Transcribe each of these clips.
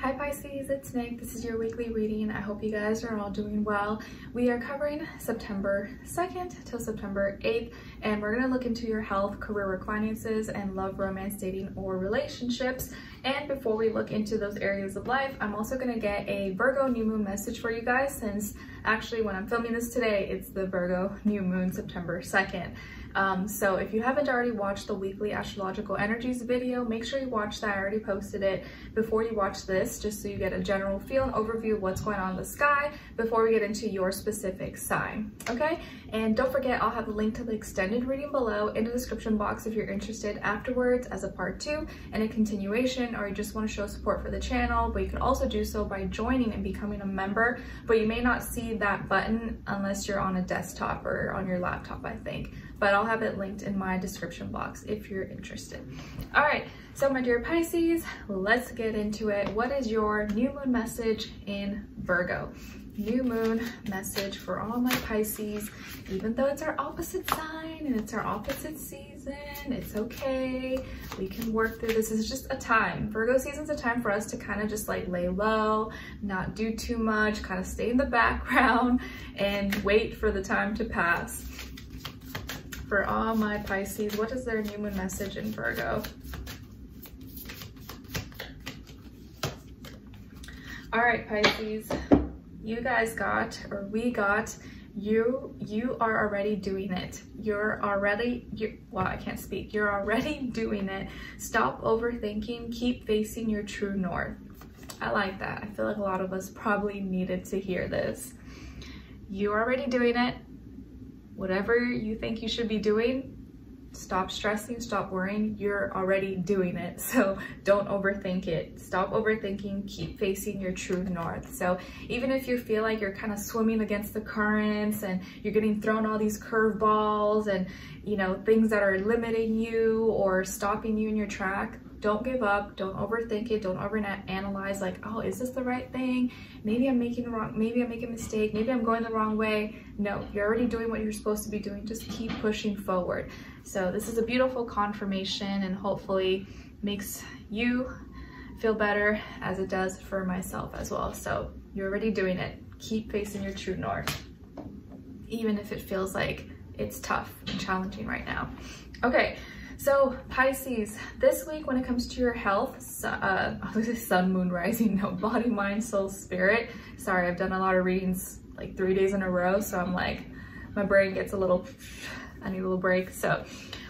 Hi Pisces, it's Nick. This is your weekly reading. I hope you guys are all doing well. We are covering September 2nd till September 8th, and we're going to look into your health, career, work, finances, and love, romance, dating, or relationships. And before we look into those areas of life, I'm also going to get a Virgo new moon message for you guys, since actually when I'm filming this today, it's the Virgo new moon, September 2nd. So if you haven't already watched the weekly astrological energies video, make sure you watch that. I already posted it before you watch this, just so you get a general feel and overview of what's going on in the sky before we get into your specific sign, okay? And don't forget, I'll have a link to the extended reading below in the description box if you're interested afterwards as a part 2 and a continuation, or you just want to show support for the channel. But you can also do so by joining and becoming a member, but you may not see that button unless you're on a desktop or on your laptop, I think. But I'll have it linked in my description box if you're interested. All right, so my dear Pisces, let's get into it. What is your new moon message in Virgo? New moon message for all my Pisces. Even though it's our opposite sign and it's our opposite season, it's okay. We can work through this. This is just a time. Virgo season's a time for us to kind of just like lay low, not do too much, kind of stay in the background and wait for the time to pass. For all my Pisces, what is their new moon message in Virgo? All right, Pisces, you guys got, or we got, you are already doing it. Well, I can't speak. You're already doing it. Stop overthinking, keep facing your true north. I like that. I feel like a lot of us probably needed to hear this. You're already doing it. Whatever you think you should be doing, stop stressing, stop worrying. You're already doing it. So don't overthink it. Stop overthinking, keep facing your true north. So even if you feel like you're kind of swimming against the currents and you're getting thrown all these curveballs and, you know, things that are limiting you or stopping you in your track, don't give up. Don't overthink it. Don't overanalyze like, oh, is this the right thing? Maybe I'm making a mistake. Maybe I'm going the wrong way. No, you're already doing what you're supposed to be doing. Just keep pushing forward. So this is a beautiful confirmation and hopefully makes you feel better as it does for myself as well. So you're already doing it. Keep facing your true north, even if it feels like it's tough and challenging right now. Okay. So Pisces, this week when it comes to your health, sun, moon, rising, no, body, mind, soul, spirit. Sorry, I've done a lot of readings like 3 days in a row, so I'm like, my brain gets a little, I need a little break. So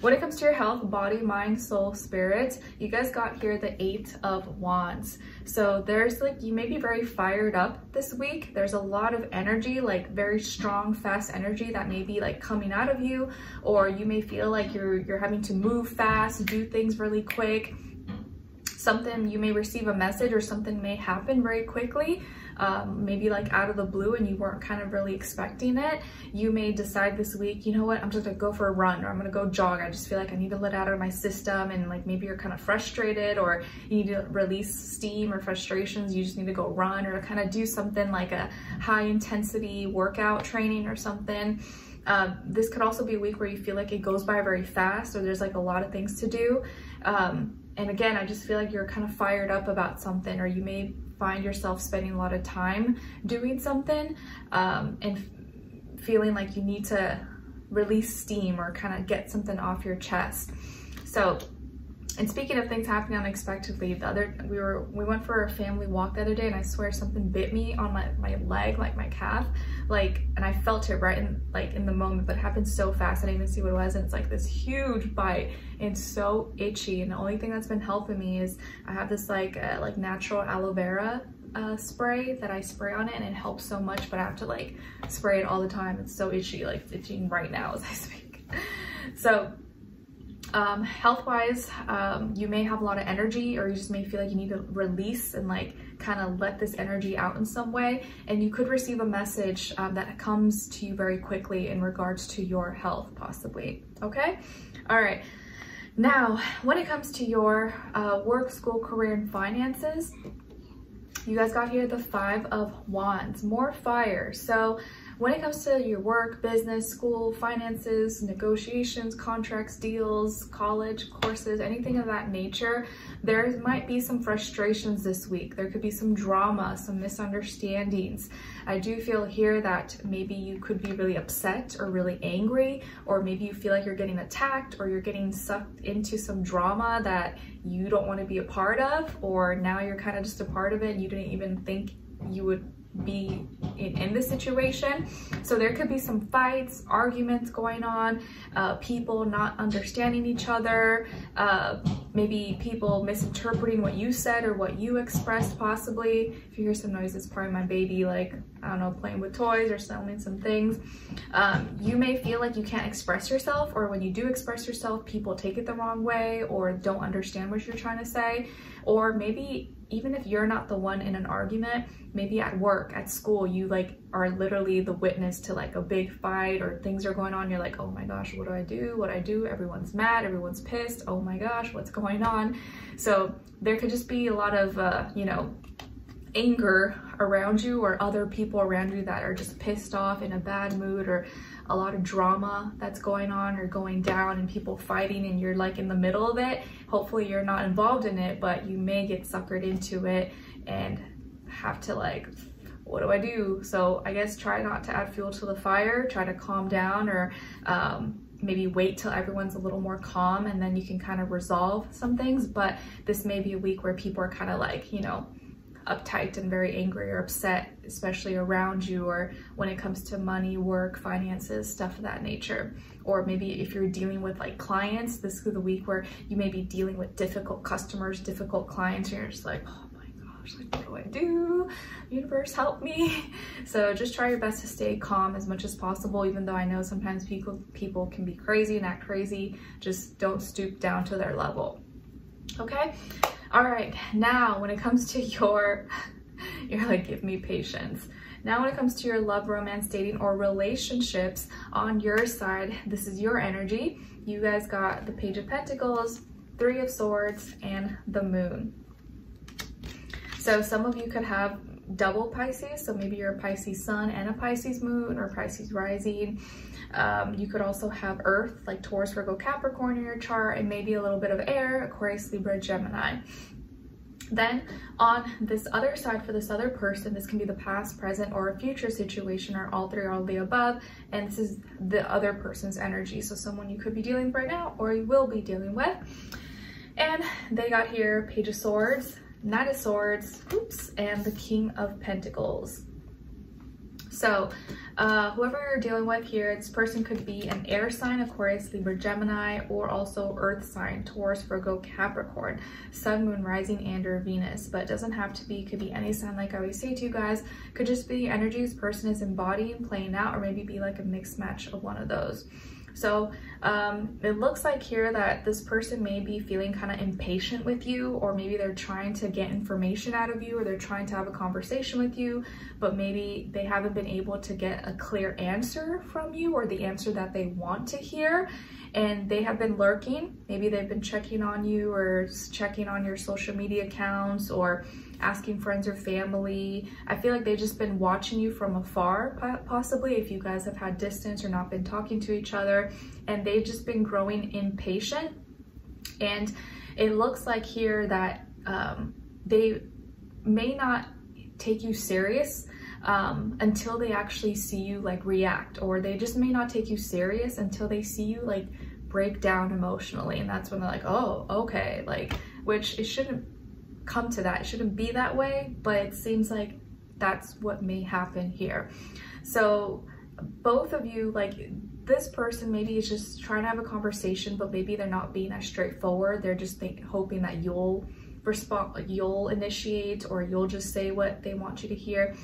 when it comes to your health, body, mind, soul, spirit, you guys got here the 8 of Wands. So there's like, you may be very fired up this week. There's a lot of energy, like very strong, fast energy that may be like coming out of you, or you may feel like you're having to move fast, do things really quick. Something, you may receive a message or something may happen very quickly, maybe like out of the blue and you weren't kind of really expecting it. You may decide this week, you know what, I'm just gonna go for a run, or I'm gonna go jog. I just feel like I need to let out of my system, and like maybe you're kind of frustrated or you need to release steam or frustrations. You just need to go run or kind of do something like a high intensity workout training or something. This could also be a week where you feel like it goes by very fast, or there's like a lot of things to do. And again, I just feel like you're kind of fired up about something, or you may find yourself spending a lot of time doing something and feeling like you need to release steam or kind of get something off your chest. So, and speaking of things happening unexpectedly, we went for a family walk the other day, and I swear something bit me on my leg, like my calf, like, and I felt it right in the moment, but it happened so fast I didn't even see what it was, and it's like this huge bite and so itchy. And the only thing that's been helping me is I have this like natural aloe vera spray that I spray on it, and it helps so much, but I have to like spray it all the time. It's so itchy, like it's itching right now as I speak. So health-wise, you may have a lot of energy, or you just may feel like you need to release and like kind of let this energy out in some way, and you could receive a message that comes to you very quickly in regards to your health, possibly. Okay, all right. Now when it comes to your work, school, career, and finances, you guys got here the 5 of Wands, more fire. So when it comes to your work, business, school, finances, negotiations, contracts, deals, college, courses, anything of that nature, there might be some frustrations this week. There could be some drama, some misunderstandings. I do feel here that maybe you could be really upset or really angry, or maybe you feel like you're getting attacked or you're getting sucked into some drama that you don't want to be a part of, or now you're kind of just a part of it and you didn't even think you would be in this situation. So there could be some fights, arguments going on, people not understanding each other, maybe people misinterpreting what you said or what you expressed possibly. If you hear some noise, it's probably my baby, like, I don't know, playing with toys or selling some things. You may feel like you can't express yourself, or when you do express yourself, people take it the wrong way or don't understand what you're trying to say. Or maybe even if you're not the one in an argument, maybe at work, at school, you like are literally the witness to like a big fight or things are going on. You're like, oh my gosh, what do I do? What do I do? Everyone's mad, everyone's pissed. Oh my gosh, what's going on? So there could just be a lot of, you know, anger around you, or other people around you that are just pissed off, in a bad mood, or a lot of drama that's going on or going down, and people fighting, and you're like in the middle of it. Hopefully you're not involved in it, but you may get suckered into it and have to like, what do I do? So I guess try not to add fuel to the fire, try to calm down, or maybe wait till everyone's a little more calm and then you can kind of resolve some things. But this may be a week where people are kind of like, you know, uptight and very angry or upset, especially around you, or when it comes to money, work, finances, stuff of that nature. Or maybe if you're dealing with like clients, this is the week where you may be dealing with difficult customers, difficult clients, and you're just like, oh my gosh, like what do I do? Universe, help me. So just try your best to stay calm as much as possible, even though I know sometimes people can be crazy and act crazy. Just don't stoop down to their level. Okay? All right, now when it comes to you're like, give me patience. Now when it comes to your love, romance, dating, or relationships on your side, this is your energy. You guys got the Page of Pentacles, Three of Swords, and the Moon. So some of you could have double Pisces, so maybe you're a Pisces sun and a Pisces moon, or Pisces rising. You could also have Earth, like Taurus, Virgo, Capricorn in your chart, and maybe a little bit of air, Aquarius, Libra, Gemini. Then on this other side, for this other person, this can be the past, present, or a future situation, or all three, or all the above. And this is the other person's energy. So someone you could be dealing with right now, or you will be dealing with. And they got here Page of Swords, Knight of Swords, oops, and the King of Pentacles. So whoever you're dealing with here, this person could be an air sign, Aquarius, Libra, Gemini, or also earth sign, Taurus, Virgo, Capricorn, Sun, Moon, Rising, and or Venus. But it doesn't have to be, it could be any sign. Like I always say to you guys, could just be the energy this person is embodying, playing out, or maybe be like a mixed match of one of those. So it looks like here that this person may be feeling kind of impatient with you, or maybe they're trying to get information out of you, or they're trying to have a conversation with you, but maybe they haven't been able to get a clear answer from you, or the answer that they want to hear. And they have been lurking. Maybe they've been checking on you, or checking on your social media accounts, or asking friends or family. I feel like they've just been watching you from afar, possibly, if you guys have had distance or not been talking to each other, and they've just been growing impatient. And it looks like here that they may not take you serious until they actually see you like react, or they just may not take you serious until they see you like break down emotionally. And that's when they're like, oh, okay, like, which it shouldn't come to that. It shouldn't be that way, but it seems like that's what may happen here. So both of you, like this person maybe is just trying to have a conversation, but maybe they're not being as straightforward. They're just hoping that you'll respond, like you'll initiate, or you'll just say what they want you to hear.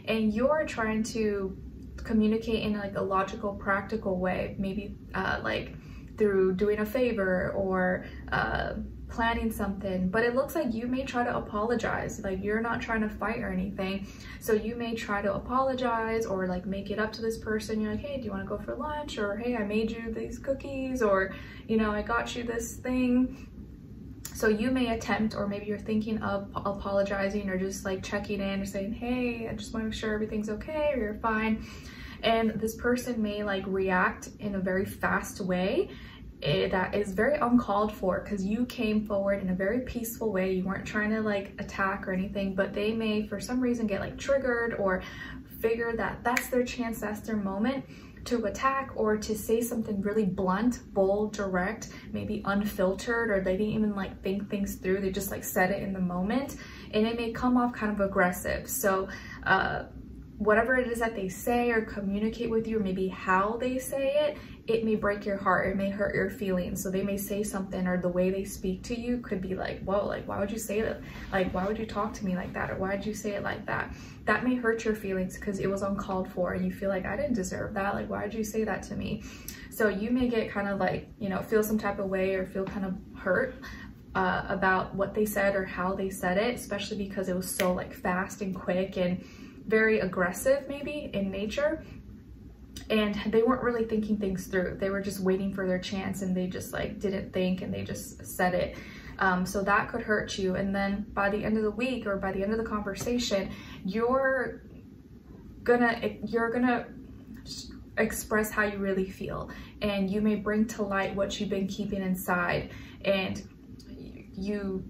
And you're trying to communicate in like a logical, practical way, maybe like through doing a favor, or planning something. But it looks like you may try to apologize. Like you're not trying to fight or anything, so you may try to apologize, or like make it up to this person. You're like, hey, do you want to go for lunch? Or hey, I made you these cookies, or you know, I got you this thing. So you may attempt, or maybe you're thinking of apologizing, or just like checking in or saying, hey, I just want to make sure everything's okay, or you're fine. and this person may like react in a very fast way that is very uncalled for, because you came forward in a very peaceful way. You weren't trying to like attack or anything, but they may for some reason get like triggered or figure that that's their chance, that's their moment to attack or to say something really blunt, bold, direct, maybe unfiltered, or they didn't even like think things through. They just like said it in the moment, and it may come off kind of aggressive. So whatever it is that they say or communicate with you, or maybe how they say it, it may break your heart, it may hurt your feelings. So they may say something, or the way they speak to you could be like, whoa, like why would you say that? Like why would you talk to me like that? Or why did you say it like that? That may hurt your feelings because it was uncalled for and you feel like I didn't deserve that. Like why did you say that to me? So you may get kind of like, you know, feel some type of way or feel kind of hurt about what they said or how they said it, especially because it was so like fast and quick and very aggressive maybe in nature, and they weren't really thinking things through. They were just waiting for their chance, and they just like didn't think, and they just said it. So that could hurt you. And then by the end of the week or by the end of the conversation, you're gonna express how you really feel, and you may bring to light what you've been keeping inside, and you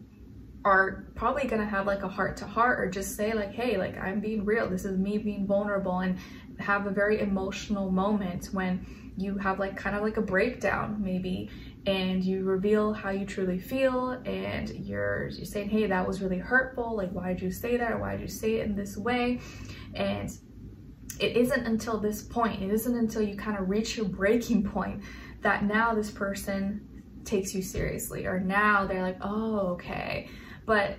are probably gonna have like a heart-to-heart, or just say like, hey, like I'm being real, this is me being vulnerable, and have a very emotional moment when you have like kind of like a breakdown maybe, and you reveal how you truly feel, and you're saying, hey, that was really hurtful, like why did you say that, or why did you say it in this way? And it isn't until this point, it isn't until you kind of reach your breaking point that now this person takes you seriously, or now they're like, oh, okay. But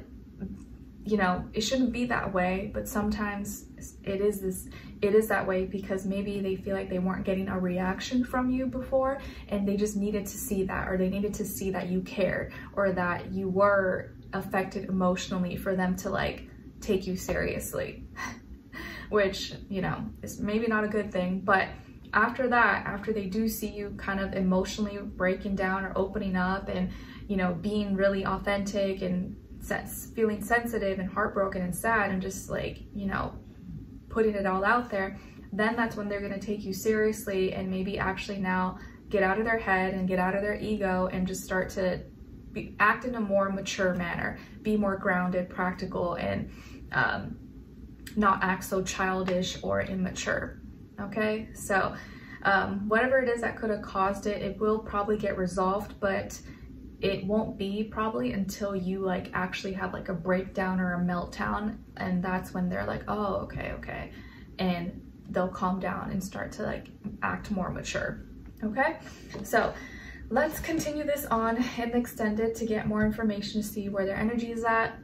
you know, it shouldn't be that way, but sometimes it is that way because maybe they feel like they weren't getting a reaction from you before, and they just needed to see that, or they needed to see that you cared, or that you were affected emotionally for them to like take you seriously. Which, you know, is maybe not a good thing. But after that, after they do see you kind of emotionally breaking down or opening up and, you know, being really authentic and feeling sensitive and heartbroken and sad and just like, you know, putting it all out there, then that's when they're going to take you seriously and maybe actually now get out of their head and get out of their ego and just start to act in a more mature manner, be more grounded, practical, and not act so childish or immature. Okay, so whatever it is that could have caused it, it will probably get resolved, but it won't be probably until you like actually have like a breakdown or a meltdown, and that's when they're like, oh, okay, and they'll calm down and start to like act more mature. Okay, so let's continue this on in the extended to get more information, to see where their energy is at.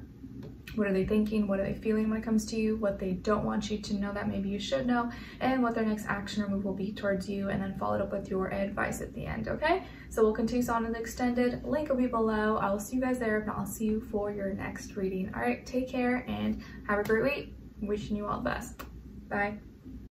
What are they thinking? What are they feeling when it comes to you? What they don't want you to know that maybe you should know, and what their next action or move will be towards you, and then follow it up with your advice at the end, okay? So we'll continue on in the extended. Link will be below. I will see you guys there. If not, I'll see you for your next reading. All right, take care and have a great week. Wishing you all the best. Bye.